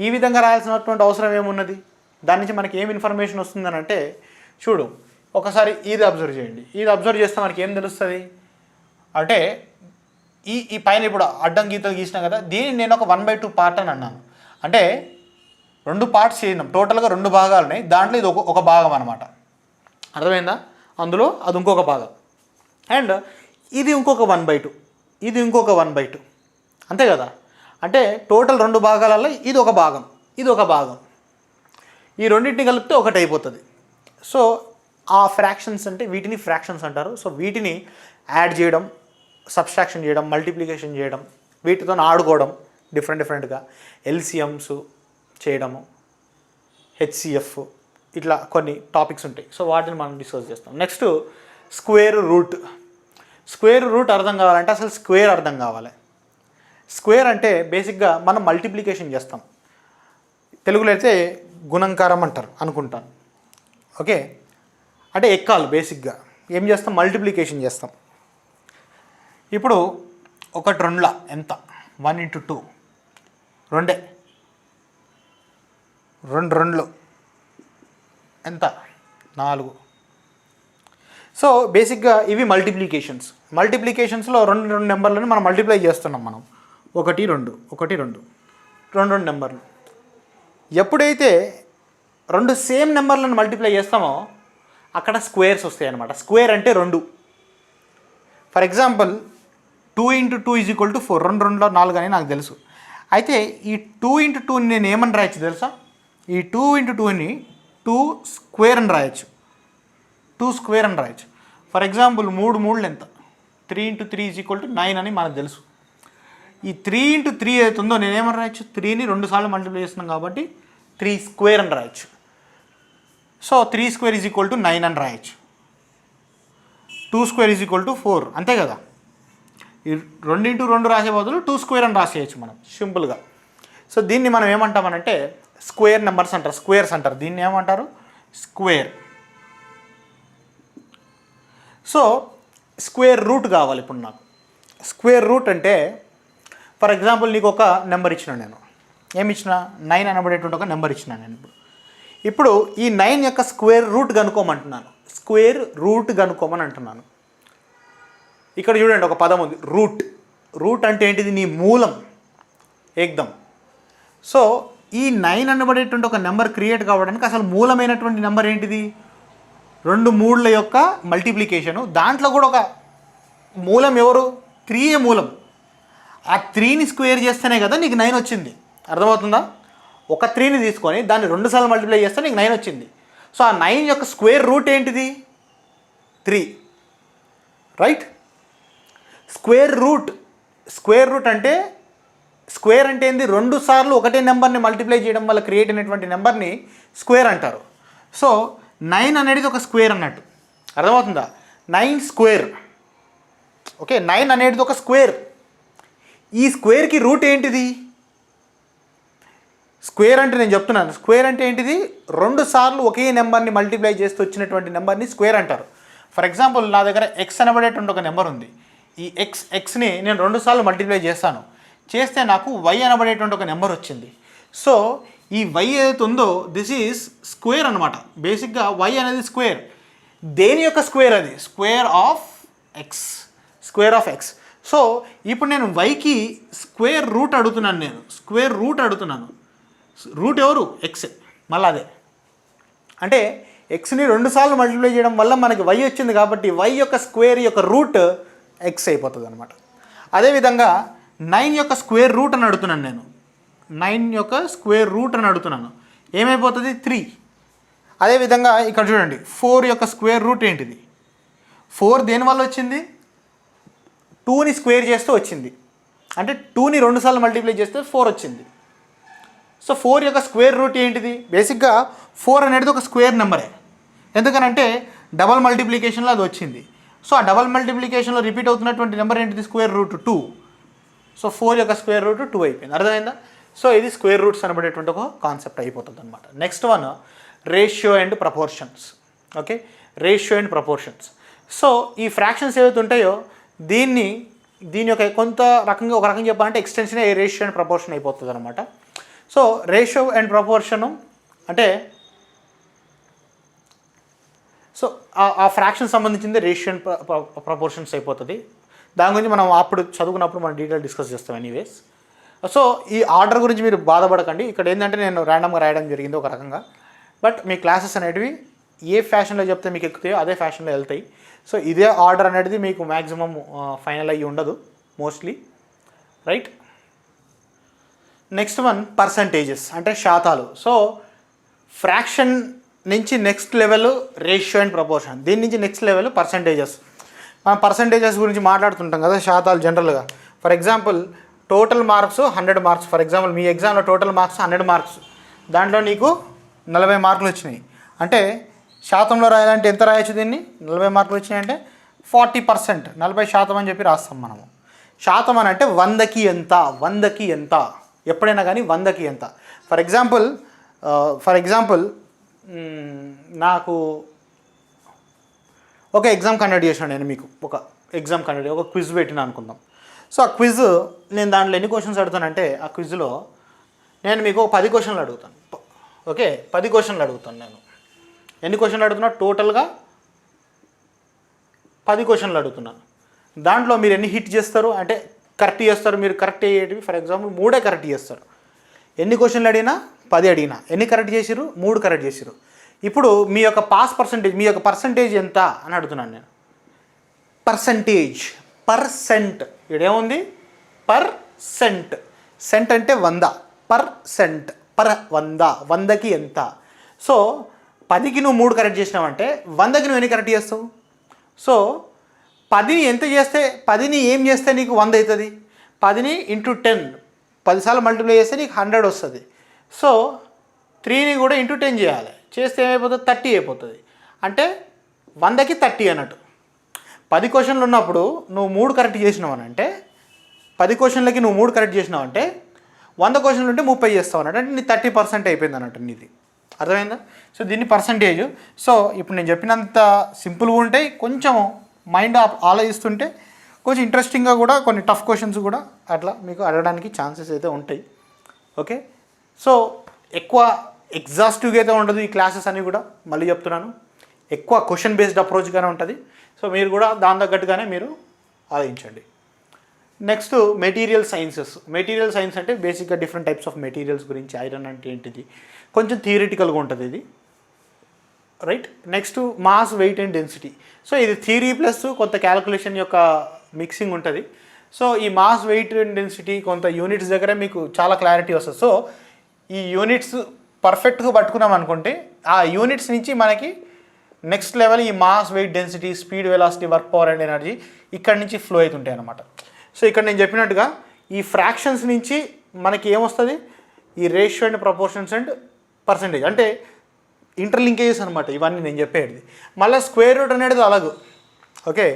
ఈ విధంగా రాయాల్సినటువంటి అవసరం ఏమున్నది? దాని నుంచి మనకి ఏం ఇన్ఫర్మేషన్ వస్తుందని అంటే, చూడు ఒకసారి ఇది అబ్జర్వ్ చేయండి. ఇది అబ్జర్వ్ చేస్తే మనకి ఏం తెలుస్తుంది అంటే, ఈ పైన ఇప్పుడు అడ్డం గీతలు గీసినాం కదా, దీన్ని నేను ఒక 1/2 పార్ట్ అని అన్నాను. అంటే 2 పార్ట్స్ చేసినాం, టోటల్గా 2 భాగాలు ఉన్నాయి. దాంట్లో ఇది ఒక భాగం అనమాట. అర్థమైందా? అందులో అది ఇంకొక భాగం, అండ్ ఇది ఇంకొక 1/2, ఇది ఇంకొక 1/2, అంతే కదా. అంటే టోటల్ 2 భాగాలలో ఇది ఒక భాగం, ఇది ఒక భాగం. ఈ రెండింటిని కలిపితే ఒకటి అయిపోతుంది. సో ఆ ఫ్రాక్షన్స్ అంటే వీటిని ఫ్రాక్షన్స్ అంటారు. సో వీటిని యాడ్ చేయడం, సబ్స్ట్రాక్షన్ చేయడం, మల్టిప్లికేషన్ చేయడం, వీటితో ఆడుకోవడం, డిఫరెంట్గా ఎల్సిఎమ్స్ చేయడము, హెచ్సిఎఫ్, ఇట్లా కొన్ని టాపిక్స్ ఉంటాయి. సో వాటిని మనం డిస్కస్ చేస్తాం. నెక్స్ట్ స్క్వేర్ రూట్ అర్థం కావాలంటే అసలు స్క్వేర్ అర్థం కావాలి. స్క్వేర్ అంటే బేసిక్గా మనం మల్టిప్లికేషన్ చేస్తాం. తెలుగులో అయితే గుణంకారం అంటారు అనుకుంటాను. ఓకే, అంటే ఎక్కాలి. బేసిక్గా ఏం చేస్తాం? మల్టిప్లికేషన్ చేస్తాం. ఇప్పుడు 1 2 ఎంత? 1 × 2 2, 2 2 ఎంత? 4. సో బేసిక్గా ఇవి మల్టిప్లికేషన్స్లో 2 నెంబర్లను మనం మల్టిప్లై చేస్తున్నాం. మనం 1 2 1 2 2 నెంబర్లు. ఎప్పుడైతే 2 సేమ్ నెంబర్లను మల్టిప్లై చేస్తామో అక్కడ స్క్వేర్స్ వస్తాయి అన్నమాట. స్క్వేర్ అంటే 2. For example 2 × 2 = 4. 2 2 4 అని నాకు తెలుసు. అయితే ఈ 2 × 2ని నేను ఏమని రాయొచ్చు తెలుసా? ఈ 2 × 2ని 2 స్క్వేర్ అని రాయొచ్చు. 2 స్క్వేర్ అని రాయొచ్చు. ఫర్ ఎగ్జాంపుల్ 3 3 ఎంత? 3 × 3 = 9 అని మనకు తెలుసు. ఈ 3 × 3 అవుతుందో నేనేమని రాయొచ్చు? 3ని 2 సార్లు మల్టిప్లై చేస్తున్నాం కాబట్టి 3 స్క్వేర్ అని రాయొచ్చు. సో 3 స్క్వేర్ = 9 అని రాయొచ్చు. 2 స్క్వేర్ = 4, అంతే కదా. ఈ 2 × 2 రాసే బదులు 2 స్క్వేర్ అని రాసేయచ్చు మనం సింపుల్గా. సో దీన్ని మనం ఏమంటామనంటే స్క్వేర్ నెంబర్స్ అంటారు, స్క్వేర్స్ అంటారు. దీన్ని ఏమంటారు? స్క్వేర్. సో స్క్వేర్ రూట్ కావాలి ఇప్పుడు నాకు. స్క్వేర్ రూట్ అంటే ఫర్ ఎగ్జాంపుల్ నీకు ఒక నెంబర్ ఇచ్చిన నేను ఏమి ఇచ్చిన 9 అనబడేటువంటి ఒక నెంబర్ ఇచ్చిన నేను ఇప్పుడు ఈ 9 యొక్క స్క్వేర్ రూట్ కనుక్కోమంటున్నాను. స్క్వేర్ రూట్ కనుక్కోమని అంటున్నాను. ఇక్కడ చూడండి ఒక పదం ఉంది రూట్. రూట్ అంటే ఏంటిది? నీ మూలం ఏకదం. సో ఈ 9 అనబడేటువంటి ఒక నెంబర్ క్రియేట్ కావడానికి అసలు మూలమైనటువంటి నెంబర్ ఏంటిది? 2 3ల యొక్క మల్టిప్లికేషను. దాంట్లో కూడా ఒక మూలం ఎవరు? 3 మూలం. ఆ 3ని స్క్వేర్ చేస్తేనే కదా నీకు 9 వచ్చింది. అర్థమవుతుందా? ఒక 3ని తీసుకొని దాన్ని 2 సార్లు మల్టిప్లై చేస్తే నీకు 9 వచ్చింది. సో ఆ 9 యొక్క స్క్వేర్ రూట్ ఏంటిది? 3. రైట్? స్క్వేర్ రూట్ అంటే స్క్వేర్ అంటే ఏంది? 2 సార్లు ఒకటే నెంబర్ని మల్టిప్లై చేయడం వల్ల క్రియేట్ అయినటువంటి నెంబర్ని స్క్వేర్ అంటారు. సో 9 అనేది ఒక స్క్వేర్ అన్నట్టు. అర్థమవుతుందా? 9 స్క్వేర్. ఓకే, 9 అనేది ఒక స్క్వేర్. ఈ స్క్వేర్కి రూట్ ఏంటిది? స్క్వేర్ అంటే నేను చెప్తున్నాను, స్క్వేర్ అంటే ఏంటిది? 2 సార్లు ఒకే నెంబర్ని మల్టిప్లై చేస్తూ వచ్చినటువంటి నెంబర్ని స్క్వేర్ అంటారు. ఫర్ ఎగ్జాంపుల్ నా దగ్గర ఎక్స్ అనబడేటువంటి ఒక నెంబర్ ఉంది. ఈ ఎక్స్ని నేను 2 సార్లు మల్టిప్లై చేస్తాను. చేస్తే నాకు వై అనబడేటువంటి ఒక నెంబర్ వచ్చింది. సో ఈ వై ఏదైతే ఉందో దిస్ ఈజ్ స్క్వేర్ అనమాట. బేసిక్గా వై అనేది స్క్వేర్. దేని యొక్క స్క్వేర్? అది square of X. Square of X. So ఇప్పుడు నేను వైకి స్క్వేర్ రూట్ అడుగుతున్నాను. నేను స్క్వేర్ రూట్ అడుగుతున్నాను. రూట్ ఎవరు? ఎక్స్. మళ్ళీ అదే అంటే ఎక్స్ని 2 సార్లు మల్టిప్లై చేయడం వల్ల మనకి వై వచ్చింది కాబట్టి వై యొక్క స్క్వేర్ యొక్క రూట్ ఎక్స్ అయిపోతుంది అనమాట. అదేవిధంగా 9 యొక్క స్క్వేర్ రూట్ అని అడుగుతున్నాను నేను. 9 యొక్క స్క్వేర్ రూట్ అని అడుగుతున్నాను. ఏమైపోతుంది? 3. అదేవిధంగా ఇక్కడ చూడండి 4 యొక్క స్క్వేర్ రూట్ ఏంటిది? 4 దేనివల్ల వచ్చింది? 2ని స్క్వేర్ చేస్తూ వచ్చింది. అంటే 2ని 2 సార్లు మల్టిప్లై చేస్తే 4 వచ్చింది. సో 4 యొక్క స్క్వేర్ రూట్ ఏంటిది? బేసిక్గా 4 అనేది ఒక స్క్వేర్ నెంబరే. ఎందుకనంటే డబల్ మల్టిప్లికేషన్లో అది వచ్చింది. సో ఆ డబల్ మల్టిప్లికేషన్లో రిపీట్ అవుతున్నటువంటి నెంబర్ ఏంటిది? Square root 2. సో 4 యొక్క స్క్వేర్ రూట్ 2 అయిపోయింది. అర్థమైందా? సో ఇది స్క్వేర్ రూట్స్ అనబడేటువంటి ఒక కాన్సెప్ట్ అయిపోతుంది అనమాట. Next one ratio and proportions. Okay, ratio and proportions. So ఈ ఫ్రాక్షన్స్ ఏవైతే ఉంటాయో దీని యొక్క కొంత రకంగా ఒక రకంగా చెప్పాలంటే ఎక్స్టెన్షన్ రేషియో అండ్ ప్రపోర్షన్ అయిపోతుంది అనమాట. సో రేషియో అండ్ ప్రపోర్షను అంటే సో ఆ ఫ్రాక్షన్ సంబంధించింది రేషియో అండ్ ప్రపోర్షన్స్ అయిపోతుంది. దాని గురించి మనం అప్పుడు చదువుకున్నప్పుడు మనం డీటెయిల్ డిస్కస్ చేస్తాం ఎనీవేస్. సో ఈ ఆర్డర్ గురించి మీరు బాధపడకండి. ఇక్కడ ఏంటంటే నేను ర్యాండమ్గా రాయడం జరిగింది ఒక రకంగా. బట్ మీ క్లాసెస్ అనేటివి ఏ ఫ్యాషన్లో చెప్తే మీకు ఎక్కుతాయో అదే ఫ్యాషన్లో వెళ్తాయి. సో ఇదే ఆర్డర్ అనేది మీకు మ్యాక్సిమం ఫైనల్ అయ్యి ఉండదు mostly. Right? Next one percentages అంటే శాతాలు. సో ఫ్రాక్షన్ నుంచి next level ratio and proportion. దీని నుంచి నెక్స్ట్ లెవెల్ పర్సంటేజెస్. మనం పర్సంటేజెస్ గురించి మాట్లాడుతుంటాం కదా శాతాలు జనరల్గా. ఫర్ ఎగ్జాంపుల్ టోటల్ మార్క్స్ 100 మార్క్స్. ఫర్ ఎగ్జాంపుల్ మీ ఎగ్జామ్లో టోటల్ మార్క్స్ 100 మార్క్స్. దాంట్లో నీకు 40 మార్కులు వచ్చినాయి అంటే శాతంలో రాయాలంటే ఎంత రాయొచ్చు? దీన్ని 40 మార్కులు వచ్చినాయంటే 40%, 40% అని చెప్పి రాస్తాం మనము. శాతం అని అంటే 100కి ఎంత, 100కి ఎంత, ఎప్పుడైనా కానీ 100కి ఎంత. ఫర్ ఎగ్జాంపుల్ నాకు ఒక ఎగ్జామ్ కండక్ట్ చేశాను. నేను మీకు ఒక ఎగ్జామ్ ఒక క్విజ్ పెట్టినా అనుకుందాం. సో ఆ క్విజ్ నేను దాంట్లో ఎన్ని క్వశ్చన్స్ అడుగుతానంటే ఆ క్విజ్లో నేను మీకు 10 క్వశ్చన్లు అడుగుతాను. ఓకే, 10 క్వశ్చన్లు అడుగుతాను. నేను ఎన్ని క్వశ్చన్లు అడుగుతున్నా? టోటల్గా 10 క్వశ్చన్లు అడుగుతున్నాను. దాంట్లో మీరు ఎన్ని హిట్ చేస్తారు అంటే కరెక్ట్ చేస్తారు. మీరు కరెక్ట్ అయ్యేటివి ఫర్ ఎగ్జాంపుల్ 3 కరెక్ట్ చేస్తారు. ఎన్ని క్వశ్చన్లు అడిగినా 10 అడిగినా ఎన్ని కరెక్ట్ చేసిరు? 3 కరెక్ట్ చేసిరు. ఇప్పుడు మీ యొక్క పాస్ పర్సంటేజ్, మీ యొక్క పర్సంటేజ్ ఎంత అని అడుగుతున్నాను నేను. పర్సెంట్ ఇదేముంది? పర్సెంట్. సెంట్ అంటే 100. పర్సెంట్ పర్ 100, 100కి ఎంత. సో 10కి నువ్వు 3 కరెక్ట్ చేసినావంటే 100కి నువ్వు ఎన్ని కరెక్ట్ చేస్తావు? సో 10ని ఎంత చేస్తే, 10ని ఏం చేస్తే నీకు 100 అవుతుంది? 10ని ఇంటూ 10, 10 సార్లు మల్టిప్లై చేస్తే నీకు 100 వస్తుంది. సో 3ని కూడా ఇంటూ 10 చేయాలి. చేస్తే ఏమైపోతుంది? 30 అయిపోతుంది. అంటే 100కి 30 అన్నట్టు. 10 క్వశ్చన్లు ఉన్నప్పుడు నువ్వు 3 కరెక్ట్ చేసినావు అని అంటే 10 క్వశ్చన్లకి నువ్వు 3 కరెక్ట్ చేసినావు అంటే 100 క్వశ్చన్లు ఉంటే 30 చేస్తావు అన్నట్టు. అంటే నీ 30% అయిపోయింది అన్నట్టు నీది. అర్థమైందా? సో దీన్ని పర్సంటేజ్. సో ఇప్పుడు నేను చెప్పినంత సింపుల్గా ఉంటాయి. కొంచెం మైండ్ ఆలోచిస్తుంటే కొంచెం ఇంట్రెస్టింగ్గా కూడా కొన్ని టఫ్ క్వశ్చన్స్ కూడా అట్లా మీకు అడగడానికి ఛాన్సెస్ అయితే ఉంటాయి. ఓకే, సో ఎక్కువ ఎగ్జాస్టివ్గా అయితే ఉండదు ఈ క్లాసెస్ అని కూడా మళ్ళీ చెప్తున్నాను. ఎక్కువ క్వశ్చన్ బేస్డ్ అప్రోచ్గానే ఉంటుంది. సో మీరు కూడా దాని తగ్గట్టుగానే మీరు ఆలోచించండి. Next material sciences. Material science అంటే బేసిక్గా డిఫరెంట్ టైప్స్ ఆఫ్ మెటీరియల్స్ గురించి, ఐరన్ అంటే ఏంటిది, కొంచెం థియరిటికల్గా ఉంటుంది ఇది, right. Next mass, weight and density. So ఇది థియరీ ప్లస్ కొంత క్యాలిక్యులేషన్ యొక్క మిక్సింగ్ ఉంటుంది. సో ఈ మాస్, వెయిట్ అండ్ డెన్సిటీ కొంత యూనిట్స్ దగ్గర మీకు చాలా క్లారిటీ వస్తుంది. సో ఈ యూనిట్స్ పర్ఫెక్ట్గా పట్టుకున్నాం అనుకుంటే ఆ యూనిట్స్ నుంచి మనకి నెక్స్ట్ లెవెల్ ఈ mass, weight, density, speed, velocity, work, power and energy ఇక్కడ నుంచి ఫ్లో అవుతుంటాయి అన్నమాట. సో ఇక్కడ నేను చెప్పినట్టుగా ఈ ఫ్రాక్షన్స్ నుంచి మనకి ఏమొస్తుంది, ఈ ratio and proportions and percentage అంటే ఇంటర్లింకేజెస్ అనమాట ఇవన్నీ నేను చెప్పేది. మళ్ళీ స్క్వేర్ రూట్ అనేది అలాగూ, okay,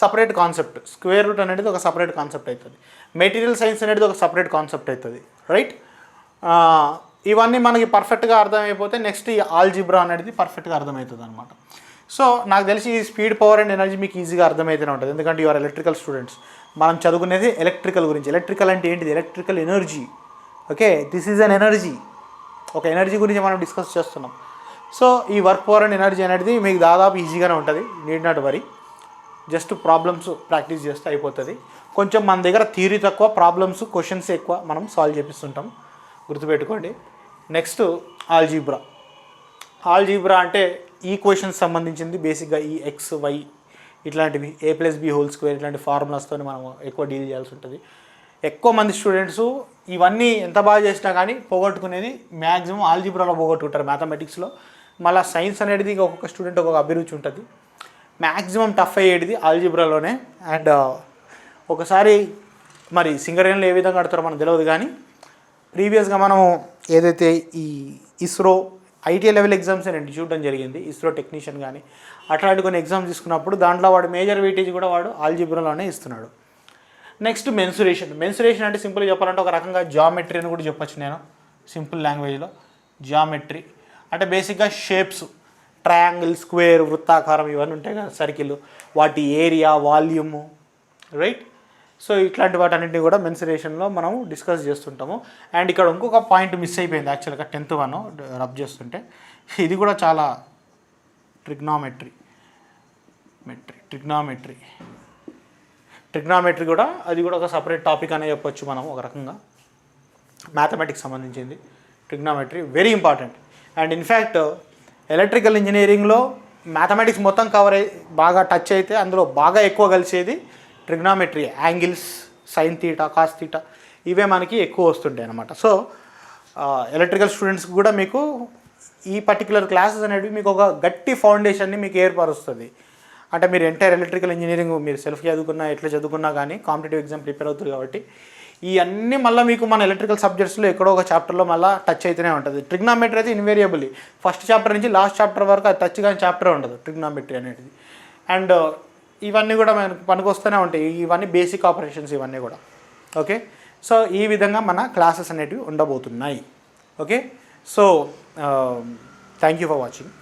separate concept. Square root అనేది ఒక సపరేట్ కాన్సెప్ట్ అవుతుంది. మెటీరియల్ సైన్స్ అనేది ఒక సపరేట్ కాన్సెప్ట్ అవుతుంది, రైట్. ఇవన్నీ మనకి పర్ఫెక్ట్గా అర్థమైపోతే నెక్స్ట్ ఈ ఆల్జిబ్రా అనేది పర్ఫెక్ట్గా అర్థమవుతుంది అనమాట. సో నాకు తెలిసి ఈ స్పీడ్, పవర్ అండ్ ఎనర్జీ మీకు ఈజీగా అర్థమైతేనే ఉంటుంది, ఎందుకంటే యువర్ ఎలక్ట్రికల్ స్టూడెంట్స్. మనం చదువుకునేది ఎలక్ట్రికల్ గురించి. ఎలక్ట్రికల్ అంటే ఏంటిది, electrical energy. Okay, this is an energy. ఒక ఎనర్జీ గురించి మనం డిస్కస్ చేస్తున్నాం. సో ఈ వర్క్, పవర్ అండ్ ఎనర్జీ అనేది మీకు దాదాపు ఈజీగానే ఉంటుంది. Need not worry, just problems practice చేస్తే అయిపోతుంది. కొంచెం మన దగ్గర థియరీ తక్కువ, ప్రాబ్లమ్స్, క్వశ్చన్స్ ఎక్కువ మనం సాల్వ్ చేపిస్తుంటాం, గుర్తుపెట్టుకోండి. Next algebra. ఆల్జీబ్రా అంటే ఈక్వేషన్స్ సంబంధించింది. బేసిక్గా ఈ ఎక్స్, వై ఇట్లాంటివి, a+b² ఇట్లాంటి ఫార్ములాస్తో మనం ఎక్కువ డీల్ చేయాల్సి ఉంటుంది. ఎక్కువ మంది స్టూడెంట్స్ ఇవన్నీ ఎంత బాగా చేసినా కానీ పోగొట్టుకునేది మ్యాక్సిమం ఆల్జీబ్రాలో పోగొట్టుకుంటారు, మ్యాథమెటిక్స్లో. మళ్ళీ సైన్స్ అనేది ఒక్కొక్క స్టూడెంట్ ఒక్కొక్క అభిరుచి ఉంటుంది. మ్యాక్సిమం టఫ్ అయ్యేది ఆల్జీబ్రాలోనే. అండ్ ఒకసారి మరి సింగరేణిలో ఏ విధంగా ఆడతారో మనకు తెలియదు, కానీ ప్రీవియస్గా మనం ఏదైతే ఈ ఇస్రో ఐటీ లెవెల్ ఎగ్జామ్స్ నేను చూడడం జరిగింది, ఇస్రో టెక్నీషియన్ కానీ అట్లాంటి కొన్ని ఎగ్జామ్స్ తీసుకున్నప్పుడు దాంట్లో వాడు మేజర్ వెయిటేజ్ కూడా వాడు ఆల్జీబ్రాలోనే ఇస్తున్నాడు. Next mensuration. మెన్సురేషన్ అంటే సింపుల్గా చెప్పాలంటే ఒక రకంగా జామెట్రీ అని కూడా చెప్పొచ్చు నేను సింపుల్ లాంగ్వేజ్లో. జామెట్రీ అంటే బేసిక్గా షేప్స్, ట్రయాంగిల్, స్క్వేర్, వృత్తాకారం ఇవన్నీ ఉంటాయి కదా, సర్కిల్, వాటి ఏరియా, వాల్యూము, రైట్. సో ఇట్లాంటి వాటన్నింటినీ కూడా మెన్సురేషన్లో మనం డిస్కస్ చేస్తుంటాము. అండ్ ఇక్కడ ఇంకొక పాయింట్ మిస్ అయిపోయింది యాక్చువల్గా 10th 1 రబ్ చేస్తుంటే, ఇది కూడా చాలా ట్రిగ్నామెట్రీ కూడా అది కూడా ఒక సపరేట్ టాపిక్ అనే చెప్పొచ్చు మనం ఒక రకంగా. మ్యాథమెటిక్స్ సంబంధించింది trigonometry, very important. And in fact electrical ఇంజనీరింగ్లో మ్యాథమెటిక్స్ మొత్తం కవర్ అయ్యి బాగా టచ్ అయితే అందులో బాగా ఎక్కువ కలిసేది trigonometry. Angles, sine theta, cos theta ఇవే మనకి ఎక్కువ వస్తుంటాయి అన్నమాట. సో ఎలక్ట్రికల్ స్టూడెంట్స్కి కూడా మీకు ఈ పర్టికులర్ క్లాసెస్ అనేవి మీకు ఒక గట్టి ఫౌండేషన్ని మీకు ఏర్పరుస్తుంది. అంటే మీరు ఎంటైర్ ఎలక్ట్రికల్ ఇంజనీరింగ్ మీరు సెల్ఫ్ చదువుకున్నా ఎట్లా చదువుకున్నా కానీ కాంపిటేటివ్ ఎగ్జామ్ ప్రిపేర్ అవుతుంది కాబట్టి ఇవన్నీ మళ్ళీ మీకు మన ఎలక్ట్రికల్ సబ్జెక్ట్స్లో ఎక్కడో ఒక చాప్టర్లో మళ్ళీ టచ్ అయితేనే ఉంటుంది. ట్రిగ్నామెట్రీ అయితే ఇన్వేరియబుల్లీ ఫస్ట్ చాప్టర్ నుంచి లాస్ట్ చాప్టర్ వరకు అది టచ్ కానీ చాప్టర్ ఉండదు ట్రిగ్నామెట్రీ అనేది. అండ్ ఇవన్నీ కూడా మనకు పనికొస్తూనే ఉంటాయి, ఇవన్నీ బేసిక్ ఆపరేషన్స్ ఇవన్నీ కూడా. ఓకే, సో ఈ విధంగా మన క్లాసెస్ అనేటివి ఉండబోతున్నాయి. Okay, so thank you for watching.